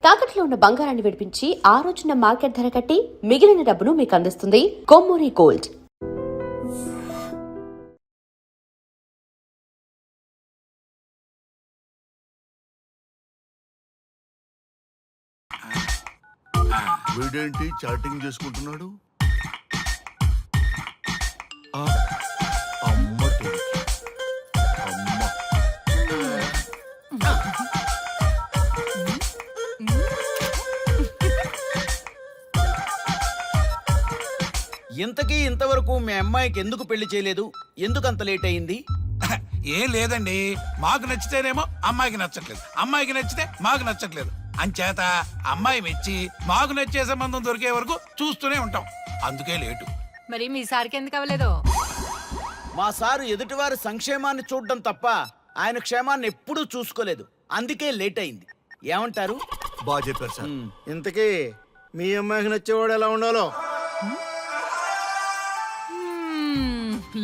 తాకట్లో ఉన్న బంగారాన్ని విడిపించి ఆ రోజున మార్కెట్ ధర కట్టి మిగిలిన డబ్బును మీకు అందిస్తుంది కొమ్మూరి గోల్డ్. వీడేంటి చాటింగ్ చేసుకుంటున్నాడు? అమ్మ అమ్మ ఇంతకీ ఇంతవరకు మీ అమ్మాయికి ఎందుకు పెళ్లి చేయలేదు? ఎందుకు అంత లేట్ అయింది? ఏం లేదండి, మాకు నచ్చితేనేమో అమ్మాయికి నచ్చట్లేదు, అమ్మాయికి నచ్చితే మాకు నచ్చట్లేదు. అంచేత అమ్మాయి మెచ్చి మాకు నచ్చే సంబంధం దొరికే వరకు చూస్తూనే ఉంటాం. అందుకే లేటు. మరి మీ సార్కి ఎందుకు అవ్వలేదు? మా సారు ఎదుటివారి సంక్షేమాన్ని చూడడం తప్ప ఆయన క్షేమాన్ని ఎప్పుడూ చూసుకోలేదు. అందుకే లేట్ అయింది. ఏమంటారు? బాగా చెప్పారు సార్. ఇంతకీ మీ అమ్మాయికి నచ్చేవాడు ఎలా ఉండాలో?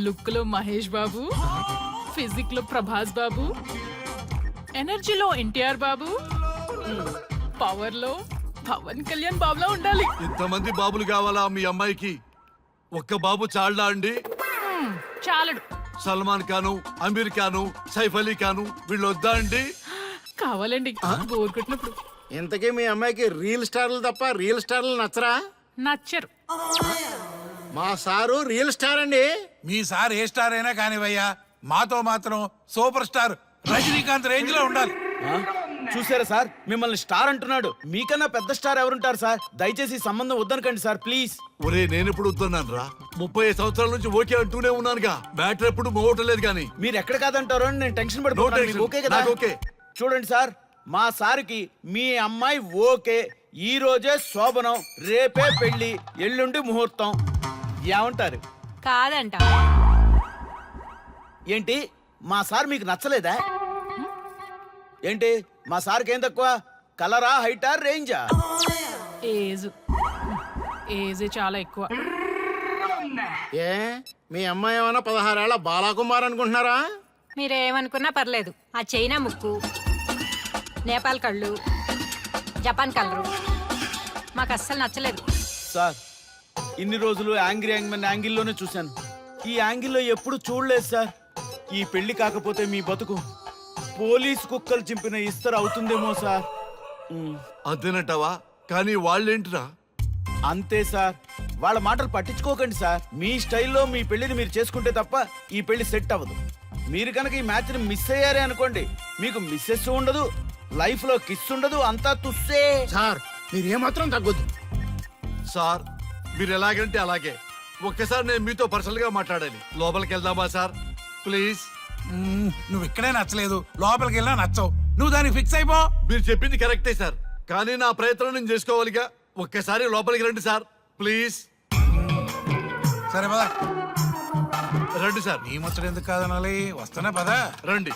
లుక్ లో మహేష్ బాబు, ఫిజిక్ లో ప్రభాస్ బాబు, ఎనర్జీలో ఎన్టీఆర్ బాబు, పవర్ లో పవన్ కళ్యాణ్ బాబులా ఉండాలి. ఇంతమంది బాబులు కావాలా మీ అమ్మాయికి? ఒక్క బాబు చాళ్ళా అండి? చాలడు. సల్మాన్ ఖాను, అమీర్ ఖాను, సైఫ్ అలీ ఖాను వీళ్ళు వద్దా అండి? కావాలండి బోర్ కొట్టినప్పుడు. ఇంతకీ మీ అమ్మాయికి రియల్ స్టార్లు తప్ప రియల్ స్టార్లు నచ్చరా? నచ్చరు. మా సారు రియల్ స్టార్ అండి. మీ సార్ ఏ స్టార్ అయినా కానివయ్యా, మాతో మాత్రం సూపర్ స్టార్ రజనీకాంత్ రేంజ్ లో ఉండాలి. చూసారా సార్, మిమ్మల్ని స్టార్ అంటున్నాడు. మీకన్నా పెద్ద స్టార్ ఎవరుంటారు సార్? దయచేసి సంబంధం వద్దనకండి సార్, ప్లీజ్. ఒరే నేనెప్పుడు వద్దన్నాను రా? 30 సంవత్సరాల నుంచి ఓకే అంటూనే ఉన్నానుగా. బ్యాటర్ ఎప్పుడు మోగటలేదు కానీ. మీరు ఎక్కడ కాదంటారో అని నేను టెన్షన్ పడిపోతున్నాను. ఓకే కదా? ఓకే. చూడండి సార్, మా సార్కి మీ అమ్మాయి ఓకే. ఈ రోజే శోభనం, రేపే పెళ్లి, ఎల్లుండి ముహూర్తం. ఏమంటారు? కాదంట. ఏంటి, మా సార్ మీకు నచ్చలేదా? ఏంటి, మా సార్కి ఏం తక్కువ? కలరా, హైటా, రేంజా? ఏజ్ చాలా ఎక్కువ. ఏ మీ అమ్మాయి ఏమైనా 16 ఏళ్ల బాలాకుమార్ అనుకుంటున్నారా? మీరేమనుకున్నా పర్లేదు. ఆ చైనా ముక్కు, నేపాల్ కళ్ళు, జపాన్ కలరు మాకు అస్సలు నచ్చలేదు. సార్, ఇన్ని రోజులు యాంగ్రీ యాంగ్మెన్ యాంగిల్లోనే చూశాను. ఈ యాంగిల్లో ఎప్పుడు చూడలేదు సార్. ఈ పెళ్లి కాకపోతే మీ బతుకు పోలీస్ కుక్కలు చింపిన ఇస్తరు అవుతుందేమో సార్. అంతేనంటావా? కానీ వాళ్ళేంటిరా? అంతే సార్, వాళ్ళ మాటలు పట్టించుకోకండి సార్. మీ స్టైల్లో మీ పెళ్లిని మీరు చేసుకుంటే తప్ప ఈ పెళ్లి సెట్ అవ్వదు. మీరు కనుక ఈ మ్యాచ్ని మిస్ అయ్యారే అనుకోండి, మీకు మిస్సెస్ ఉండదు, లైఫ్ లో కిస్ ఉండదు, అంతా తుస్సే. సార్ మీరు ఏమాత్రం తగ్గొద్దు. సార్ మీరు ఎలాగంటే అలాగే. ఒక్కసారి నేను మీతో పర్సనల్ గా మాట్లాడాలి. లోపలికి వెళ్దామా సార్? ప్లీజ్. నువ్వు ఇక్కడే నచ్చలేదు, లోపలికి వెళ్ళినా నచ్చవు. నువ్వు దానికి ఫిక్స్ అయిపో. మీరు చెప్పింది కరెక్టే సార్, కానీ నా ప్రయత్నం నేను చేసుకోవాలిగా. ఒక్కసారి లోపలికి రండి సార్, ప్లీజ్. సరే పదా, రండి సార్. నీ ముచ్చట ఎందుకు కాదనాలి? వస్తానే పదా, రండి.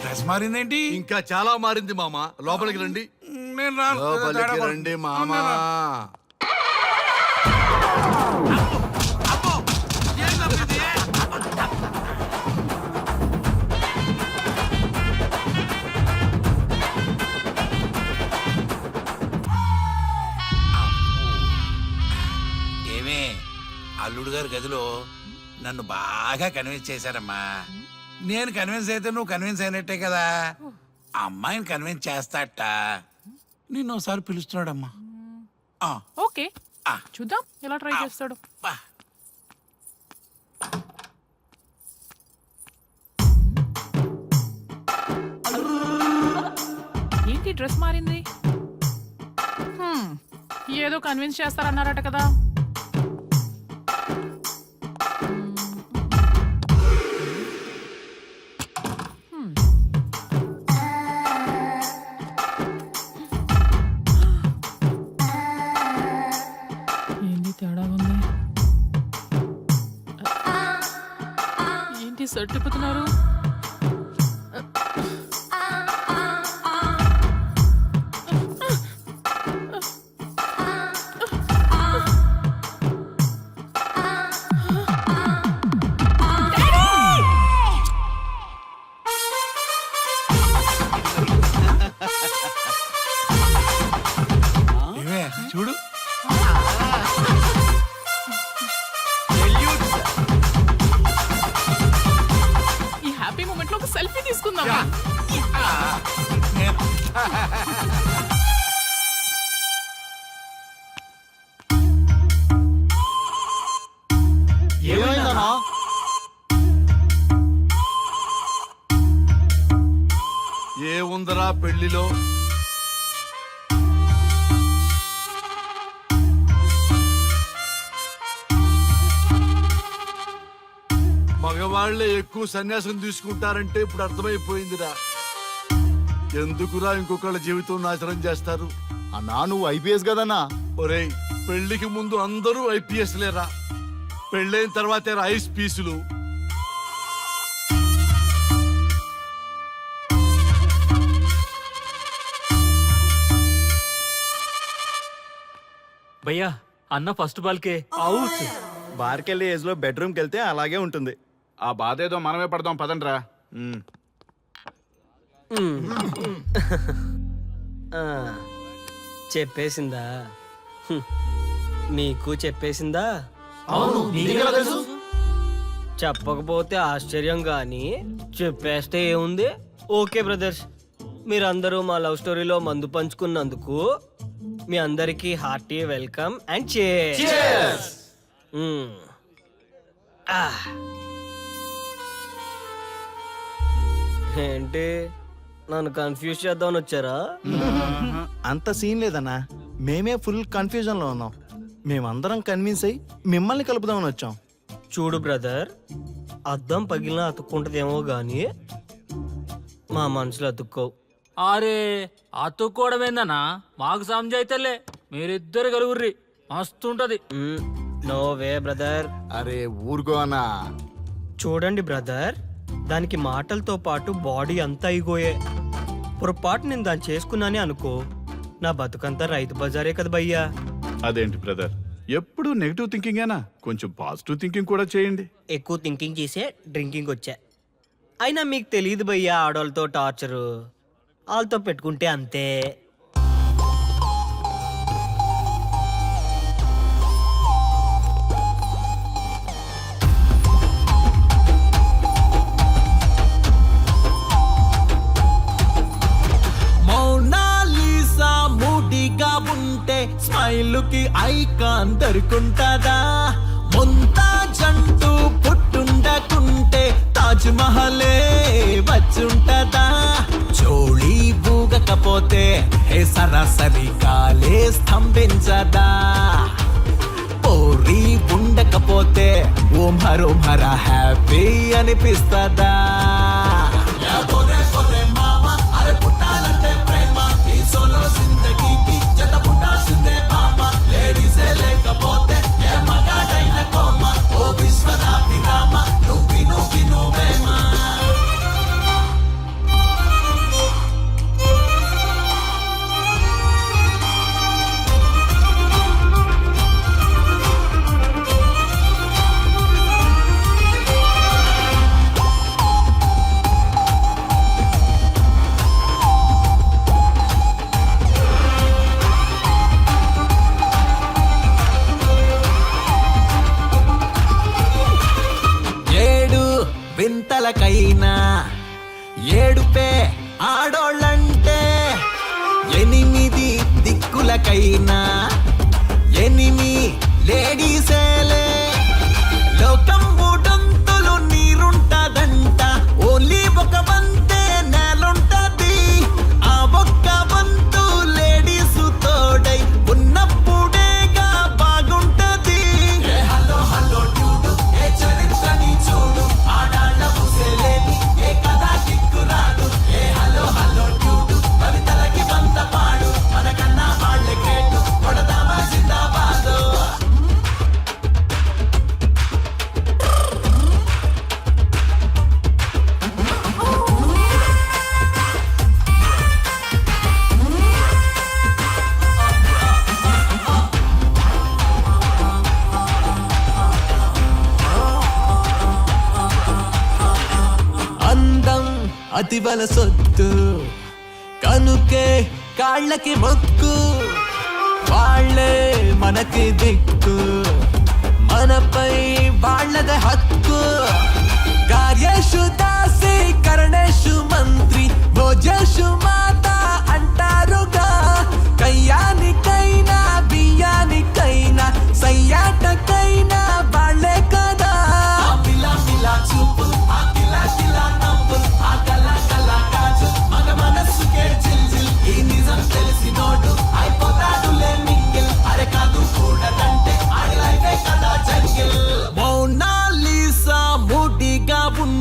డ్రెస్ మారిందేంటి? ఇంకా చాలా మారింది మామ. లోపలికి రండి. నేను రాను. లోపలికి రండి మామా. అబ్బో, ఏం తప్పింది? ఏమే, అల్లుడు గారి గదిలో నన్ను బాగా కన్విన్స్ చేశారమ్మా. నేను కన్విన్స్ అయితే నువ్వు కన్విన్స్ అయినట్టే కదా. అమ్మాయిని కన్విన్స్ చేస్తాట. నిన్ను ఒకసారి పిలుస్తున్నాడమ్మా. ఓకే, చూద్దాం ఎలా ట్రై చేస్తాడు. ఏంటి డ్రెస్ మారింది? ఏదో కన్విన్స్ చేస్తారన్నారట కదా. సర్టిపోతున్నారు. ఏమైందన్నా? ఏ ఉందరా పెళ్లిలో? మగవాళ్లే ఎక్కువ సన్యాసం తీసుకుంటారంటే ఇప్పుడు అర్థమైపోయిందిరా. ఎందుకురా ఇంకొకళ్ళ జీవితం నాశనం చేస్తారు? అన్నా నువ్వు ఐపీఎస్ కదన్నా. ఒరేయ్, పెళ్లికి ముందు అందరూ ఐపీఎస్ లేరా, పెళ్ళైన తర్వాతే ఐస్ పీసులు. భయ్యా అన్న ఫస్ట్ బాల్కే అవుట్. బార్కెళ్ళి ఏజ్ లో బెడ్రూమ్కి వెళ్తే అలాగే ఉంటుంది. ఆ బాధ ఏదో మనమే పడదాం పదండ్రా. చెప్పేసిందా? నీకు చెప్పేసిందా? చెప్పకపోతే ఆశ్చర్యం గాని చెప్పేస్తే ఏముంది? ఓకే బ్రదర్స్, మీరందరూ మా లవ్ స్టోరీలో మందు పంచుకున్నందుకు మీ అందరికీ హార్టీ వెల్కమ్ అండ్ cheers. ఏంటి నన్ను కన్ఫ్యూజ్ చేద్దామని వచ్చారా? అంత సీన్ లేదన్నా, మేమే ఫుల్ కన్ఫ్యూజన్ లో ఉన్నాం. మేమందరం కన్విన్స్ అయ్యి మిమ్మల్ని కలుపుదామని వచ్చాం. చూడు బ్రదర్, అద్దం పగిలిన అతుక్కుంటదేమో గాని మా మనసులో అతుక్కో. అరే అతుక్కోవడమేందన్నా, మాకు సంజాయితేలే, మీరిద్దరు కలుగుర్రి మస్తుంటది. No way brother. అరే ఊరుకో అన్నా. చూడండి బ్రదర్, దానికి మాటలతో పాటు బాడీ అంతా ఇగోయే. పొరపాటు నేను దాన్ని చేసుకున్నానే అనుకో, నా బతుకంతా రైతు బజారే కదా భయ్యా. అదేంటి బ్రదర్, ఎప్పుడు నెగిటివ్ థింకింగేనా? కొంచెం పాజిటివ్ థింకింగ్ కూడా చేయండి. ఎక్కువ థింకింగ్ చేసే డ్రింకింగ్ వచ్చా. అయినా మీకు తెలియదు భయ్యా ఆడవాళ్ళతో టార్చరు. వాళ్ళతో పెట్టుకుంటే అంతే. మౌనాలీసా మూడిగా ఉంటే స్మైలుకి ఐకాన్ దొరుకుంటదా? ముంతా జంటూ పుట్టుండకుంటే తాజ్ మహలే వచ్చుంటదా? చోళీ బూగకపోతే హే సరాసరి కాలే స్తంభించదా? పోరీ ఉండకపోతే ఓం హరో హర హ్యాపీ అనిపిస్తదా? వింతలకైనా ఏడుపే ఆడోళ్ళంటే, 8 దిక్కులకైనా 8 లేడీసేలే. లోకం మూడంతులు నీరుంటదంట, ఓన్లీ ఒక వంతే నేలుంటది. ఆ ఒక్క వంతు లేడీస్ తోడై ఉన్నప్పుడేగా బాగుంటది. హలో హలో చూడు, ఏ చరిత్రని చూడు, ఆడాళ్ళ ముసలేని ఏ కథ కిక్కురాడు. ఏ హలో హలో చూడు, కవితలకి వంత పాడు, మనకన్నా వాళ్ళే గ్రేటు, కొడదామా జిందాబాదు. అందం అతివల సొత్తు, కనుకే కాళ్ళకి మొక్కు, వాళ్ళే మనకి దిక్కు, మనపై వాళ్ళద హక్కు. కార్యేషు దాసి కరణేషు మంత్ర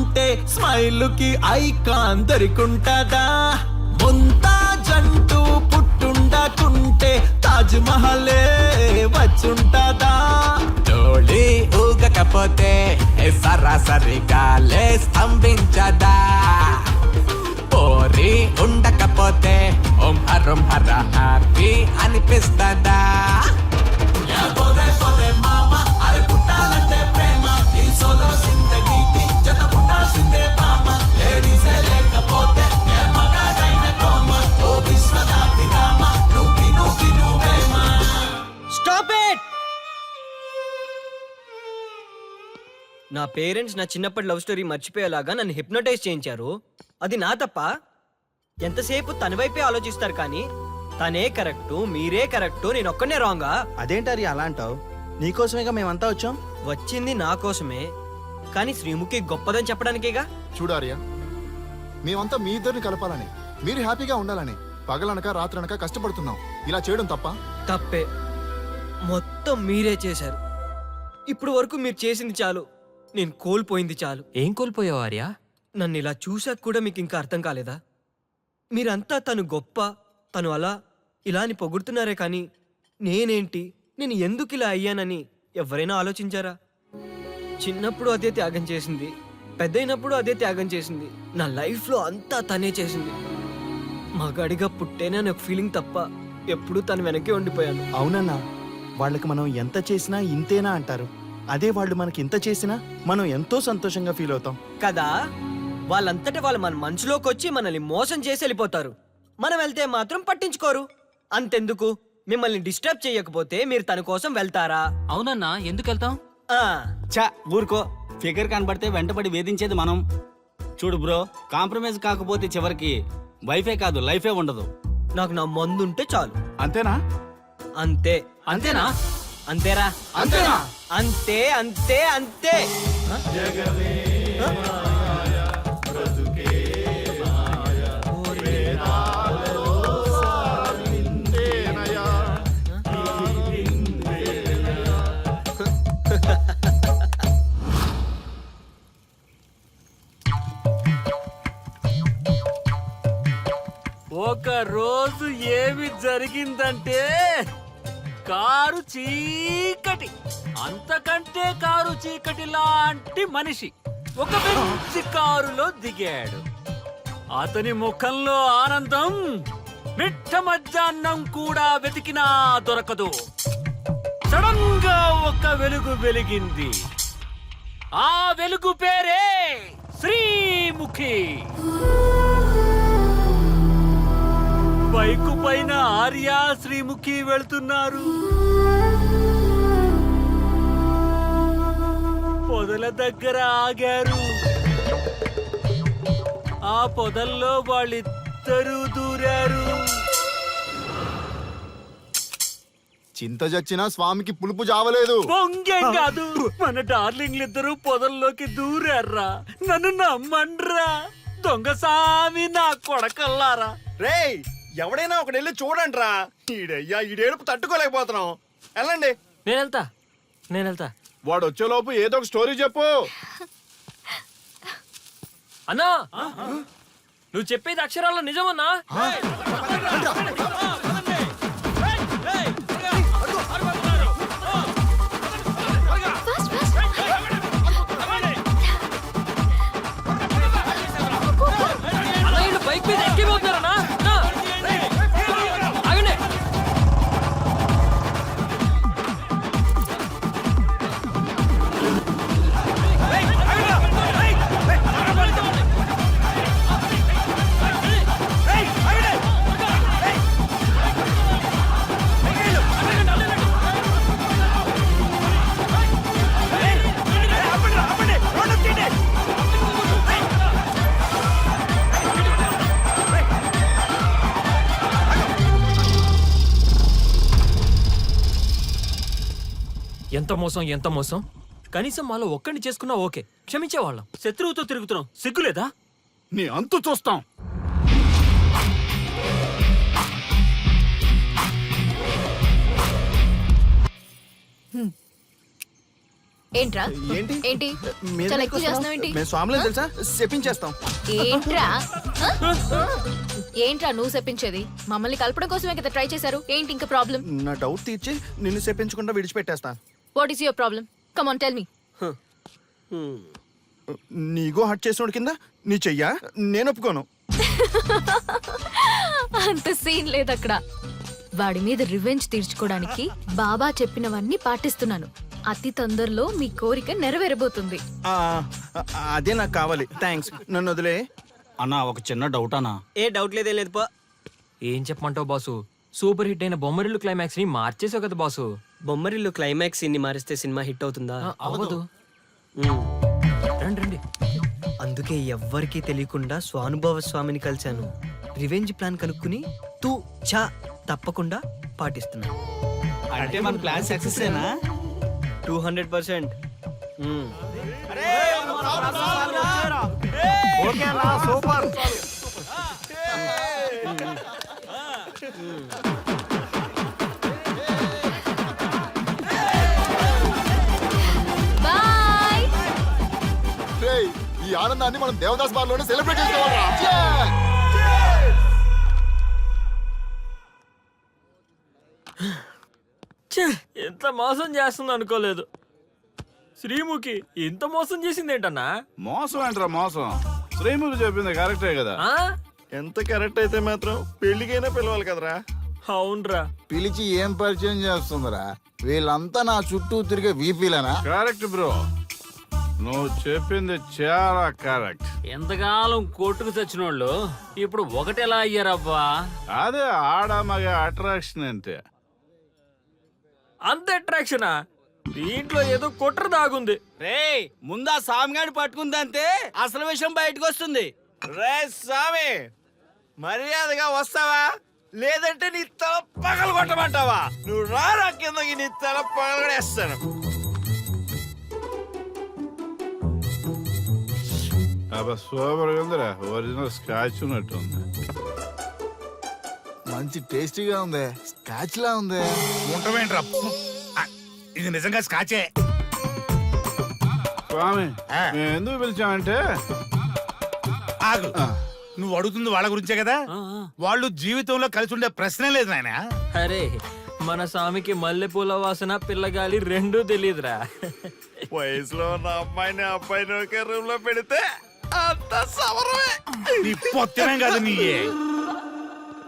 ఉంటే స్మైల్ కి ఐకాన్ దొరికుంటదా ముంతా జంటూ పుట్టుండకుంటే తాజ్ మహలే వచ్చుంటదా డోళీ ఊగకపోతే సరాసరిగా లే స్తంభించదా పోరి ఉండకపోతే ఓం హరం హర హ్యాపీ అనిపిస్తదా స్టాప్ ఇట్! నా పేరెంట్స్ నా చిన్నప్పటి లవ్ స్టోరీ మర్చిపోయేలాగా నన్ను హిప్నోటైజ్ చేయించారు. అది నా తప్ప? ఎంతసేపు తన వైపే ఆలోచిస్తారు కానీ తనే కరెక్టు, మీరే కరెక్టు, నేను ఒక్కనే రాంగా? అదేంటారి అలా అంటావు? నీకోసమేగా మేమంతా వచ్చాం. వచ్చింది నా కోసమే, కానీ శ్రీముఖి గొప్పదని చెప్పడానికేగా. చూడారియా, మేమంతా మీ ఇద్దరిని కలపాలని, మీరు హ్యాపీగా ఉండాలని పగలనక రాత్రనక కష్టపడుతున్నాం. ఇలా చేయడం తప్ప? తప్పే. మొత్తం మీరే చేశారు. ఇప్పుడు వరకు మీరు చేసింది చాలు, నేను కోల్పోయింది చాలు. ఏం కోల్పోయావు ఆర్యా? నన్ను ఇలా చూశాక కూడా మీకు ఇంకా అర్థం కాలేదా? మీరంతా తను గొప్ప, తను అలా ఇలా అని పొగుడుతున్నారే కానీ నేనేంటి, నేను ఎందుకు ఇలా అయ్యానని ఎవరైనా ఆలోచించారా? చిన్నప్పుడు అదే త్యాగం చేసింది, పెద్దయినప్పుడు అదే త్యాగం చేసింది. నా లైఫ్లో అంతా తనే చేసింది. మగాడిగా పుట్టేనే అనే ఫీలింగ్ తప్ప ఎప్పుడూ తను వెనకే ఉండిపోయాను. అవునన్నా, వాళ్ళకి మనం ఎంత చేసినా ఇంతేనా అంటారు. అదే వాళ్ళు మనకి ఇంత చేసినా మనం ఎంతో సంతోషంగా ఫీల్ అవుతాం కదా. వాళ్ళంతటా వాళ్ళు మన మనసులోకి వచ్చి మనల్ని మోసం చేసి వెళ్ళిపోతారు. మనం వెళ్తే మాత్రం పట్టించుకోరు. అంతెందుకు, మిమ్మల్ని డిస్టర్బ్ చేయకపోతే మీరు తన కోసం వెళ్తారా? అవునన్నా, ఎందుకు వెళ్తాం? చా ఊరుకో, ఫిగర్ కనబడితే వెంటబడి వేధించేది మనం. చూడు బ్రో, కాంప్రమైజ్ కాకపోతే చివరికి వైఫే కాదు లైఫే ఉండదు. నాకు నా మందుంటే చాలు. అంతేనా? అంతే. అంతేనా? అంతేరా? అంతేనా? అంతే అంతే అంతే. ఒక రోజు ఏమి జరిగిందంటే, కారు చీకటి, అంతకంటే కారు చీకటి లాంటి మనిషి ఒక మంచి కారులో దిగాడు. అతని ముఖంలో ఆనందం మిట్ట మధ్యాహ్నం కూడా వెతికినా దొరకదు. సడన్ గా ఒక వెలుగు వెలిగింది. ఆ వెలుగు పేరే శ్రీముఖి. బైకు పైన ఆర్య, శ్రీముఖి వెళ్తున్నారు. పొదల దగ్గర ఆగారు. ఆ పొదల్లో వాళ్ళిద్దరూ దూరారు. చింత చచ్చినా స్వామికి పులుపు జావలేదు. పొంగేం కాదు, మన డార్లింగ్లిద్దరూ పొదల్లోకి దూరారా. నన్ను నమ్మండ్రా, దొంగసామి నా కొడకల్లారా. రేయ్, ఎవడైనా ఒకడెళ్ళి చూడండి రా. ఈడయ్యా, ఈడేడుపు తట్టుకోలేకపోతున్నాం. వెళ్ళండి. నేను వెళ్తా. వాడు వచ్చేలోపు ఏదో ఒక స్టోరీ చెప్పు. అన్నా, నువ్వు చెప్పేది అక్షరాల్లో నిజమన్నా? బైక్ మీద ఎక్కిపోతున్నారన్నా. ఎంత మోసం. కనీసం మాలో ఒక్కడిని చేసుకున్నా ఓకే, క్షమించేవాళ్ళం. శత్రువుతో తిరుగుతున్నాం, సిగ్గులేదా? నీ అంతు చూస్తాం. ఏంట్రా ఏంటి? ఏంటి మీరు చాలా ఎందుకు ఎక్కువ వస్తున్నావు? చేస్తున్నావు ఏంటి మేము స్వాములు తెలుసా చెప్పించేస్తాం. ఏంట్రా ఏంట్రా నువ్వు చెప్పించేది మమ్మల్ని కలపడం కోసమే కదా ట్రై చేశారు ఏంటి ఇంకా ప్రాబ్లం నా డౌట్ తీర్చి నిన్ను చెప్పించకుండా విడిచిపెట్టేస్తా. What is your problem come on tell me నీగో హట్ చేసినోడు కింద నీ చెయ్యా నేను ఒప్పుకోను. అంత సీన్ లేదు అక్కడ వాడి మీద రివెంజ్ తీర్చుకోవడానికి బాబా చెప్పినవన్నీ పాటిస్తున్నాను అతి తొందరలో మీ కోరిక నెరవేరబోతుంది ఆ, అదే నాకు కావాలి. థ్యాంక్స్, నన్ను వదిలే. అన్నా ఒక చిన్న డౌట్ అన్నా. ఏ డౌట్ లేదేం లేదు పో. ఏం చెప్పమంటావు బాసు? సూపర్ హిట్ అయిన బొమ్మరిల్లు క్లైమాక్స్ ని మార్చేసావు కదా బాసు. బొమ్మరిల్లు క్లైమాక్స్ ఇన్ని మారిస్తే సినిమా హిట్ అవుతుందా? అవ్వదు. మ్మ్. రండి రండి. అందుకే ఎవ్వరికీ తెలియకుండా స్వానుభవ స్వామిని కలిశాను. రివెంజ్ ప్లాన్ కనుక్కుని తూ చా తప్పకుండా పాటిస్తున్నాను. అంటే మన ప్లాన్ సక్సెస్ ఏనా? 200%. సూపర్. బాయ్ రేయ్, ఈ ఆనందాన్ని మనం దేవదాస్ బార్ లోనే సెలబ్రేట్ చేసుకోవాలరా. ఎంత మోసం చేస్తుంది అనుకోలేదు. శ్రీముఖి ఇంత మోసం చేసింది ఏంటన్నా? మోసం ఏంట్రా మోసం? శ్రీముఖి చెప్పింది కరెక్టే కదా. ఎంత కరెక్ట్ అయితే మాత్రం పెళ్లికైనా పిలవాలి కదరా. అవునరా. పిలిచి ఏం పరిచయం చేస్తుందిరా? వీళ్ళంతా నా చుట్టూ తిరిగే వీపీలేనా? కరెక్ట్ బ్రో, నువ్వు చెప్పింది చాలా కరెక్ట్. ఎంతకాలం కొట్టుకు చచ్చినోళ్ళు ఇప్పుడు ఒకటెలా అయ్యారబ్బా? అదే ఆడ మగ అట్రాక్షన్ అంటే. అంత అట్రాక్షనా? దీంట్లో ఏదో కుట్ర దాగుంది. రే ముందా సామిగాని పట్టుకుందంతే అసలు విషయం బయటకు వస్తుంది. రే స్వామి, మర్యాదగా వస్తావా లేదంటే నీ తల పగలు కొట్టమంటావా? నువ్వు రారా కిందకి, నీ తల పగలగడేస్తాను. అబ్బా సూపర్ ఉందిరా, ఒరిజినల్ స్కాచ్ ఉన్నట్టుంది. మంచి టేస్టీగా ఉంది. స్కాచ్ లా ఉంది. ఉంటామేంట్రా? ఇది నిజంగా స్కాచే. స్వామి, మేము ఎందుకు పిలిచామంటే ఆగు, నువ్వు అడుగుతుంది వాళ్ళ గురించే కదా. వాళ్ళు జీవితంలో కలిసి ఉండే ప్రశ్నే లేదు నాయన. అరే మన స్వామికి మల్లెపూల వాసన పిల్లగాలి రెండూ తెలియదురా. వయసులో ఉన్న అమ్మాయిని అబ్బాయిని ఒకే రూమ్ లో పెడితే అంత సవరమే. నీ పొత్తమే కాదు నీయే.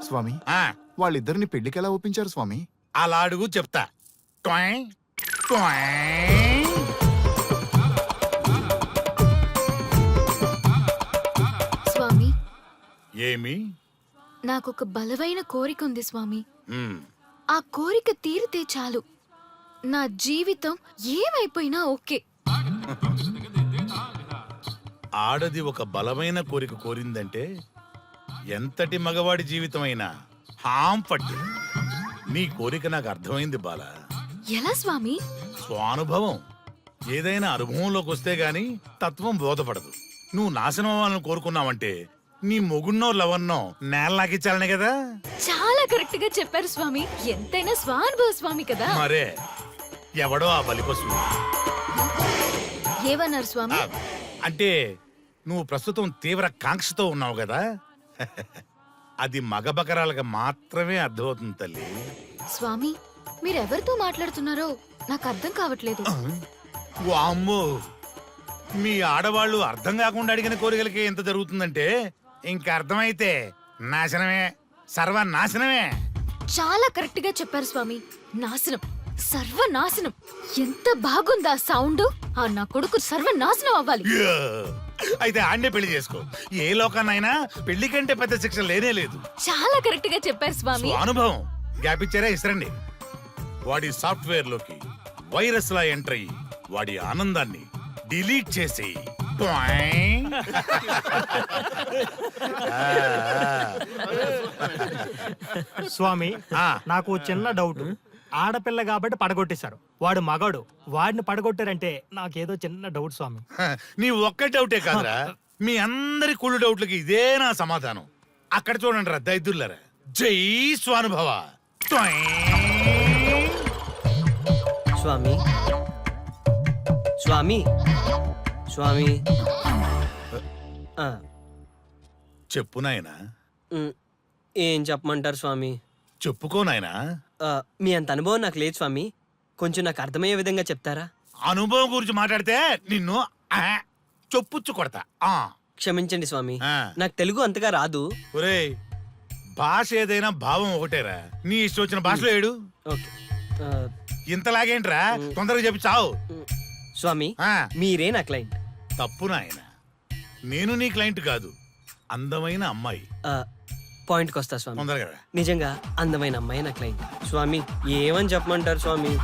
స్వామి, ఆ, వాళ్ళిద్దరిని పెళ్లికి ఎలా ఒప్పించారు స్వామి? అలా అడుగు చెప్తా. ట్వాయ్, ట్వాయ్. స్వామి ఏమి? నాకొక బలమైన కోరిక ఉంది స్వామి ఉమ్, ఆ కోరిక తీరితే చాలు నా జీవితం ఏమైపోయినా ఓకే ఆడది ఒక బలమైన కోరిక కోరిందంటే ఎంతటి మగవాడి జీవితమైనా హాం పట్టు. నీ కోరిక నాకు అర్థమైంది బాల. ఎలా స్వామి స్వానుభవం. ఏదైనా అనుభవంలోకి వస్తే గాని తత్వం బోధపడదు. నువ్వు నాశనం అవ్వాలని కోరుకున్నావంటే నీ మొగున్నో లవన్నో నేలలాగిచ్చాలనే కదా. చాలా కరెక్ట్ గా చెప్పారు స్వామి ఎంతైనా స్వానుభవ స్వామి కదా మరే ఎవడో ఆ బలిపశు. ఏమన్నారు స్వామి అంటే నువ్వు ప్రస్తుతం తీవ్ర కాంక్షతో ఉన్నావు కదా. అది మగ బకరాలకు మాత్రమే అర్థమవుతుంది తల్లి. స్వామి మీరెవరితో మాట్లాడుతున్నారో నాకు అర్థం కావట్లేదు వామ్మో, మీ ఆడవాళ్ళు అర్థం కాకుండా అడిగిన కోరికలకి ఎంత జరుగుతుందంటే ఇంకా అర్థమైతే నాశనమే, సర్వనాశనమే. చాలా కరెక్ట్ గా చెప్పారు స్వామి నాశనం సర్వనాశనం ఎంత బాగుందా సౌండ్ ఆ నా కొడుకు సర్వనాశనం అవ్వాలి యా! అయితే ఆన్నే పెళ్లి చేసుకో. ఏ లోకాన్నైనా పెళ్లి కంటే పెద్ద శిక్ష లేనే లేదు. చాలా కరెక్ట్ గా చెప్పారు స్వామి అనుభవం గ్యాప్ ఇచ్చారా? ఇసరండి. వాడి సాఫ్ట్వేర్ లోకి వైరస్ లా ఎంటర్ అయ్యి వాడి ఆనందాన్ని డిలీట్ చేసి స్వామి నాకు చిన్న డౌట్ ఆడపిల్ల కాబట్టి పడగొట్టేశారు వాడు మగాడు వాడిని పడగొట్టారంటే నాకేదో చిన్న డౌట్ స్వామి నీ ఒక్క డౌటే కాదురా, మీ అందరి కుళ్ళు డౌట్లకి ఇదే నా సమాధానం. అక్కడ చూడండి రా దైదుర్లరా. జై స్వానుభవ. స్వామి స్వామి స్వామి ఆ, చెప్పు నాయనా ఉమ్, ఏం చెప్పమంటారు స్వామి? చెప్పుకో నాయనా. మీ అంత అనుభవం నాకు లేదు స్వామి, కొంచెం నాకు అర్థమయ్యే విధంగా చెప్తారా? అనుభవం గురించి మాట్లాడితే నిన్ను చొప్పుచ్చు కొడతా. క్షమించండి స్వామి, ఆ. నాకు తెలుగు అంతగా రాదు. ఒరేయ్, భాష ఏదైనా భావం ఒకటేరా. నీ ఇష్టం వచ్చిన భాషలో ఏడు. ఓకే. ఆ, ఇంతలాగేంట్రా, తొందరగా చెప్పి చావు. స్వామి ఆ. మీరే నా క్లయింట్. తప్పు నాయన, నేను నీ క్లయింట్ కాదు, అందమైన అమ్మాయి. పాయింట్కి వస్తా స్వామి. తొందరగా రా. నిజంగా అందమైన అమ్మాయి నా క్లయింట్. స్వామి ఏమని చెప్పమంటారు స్వామి?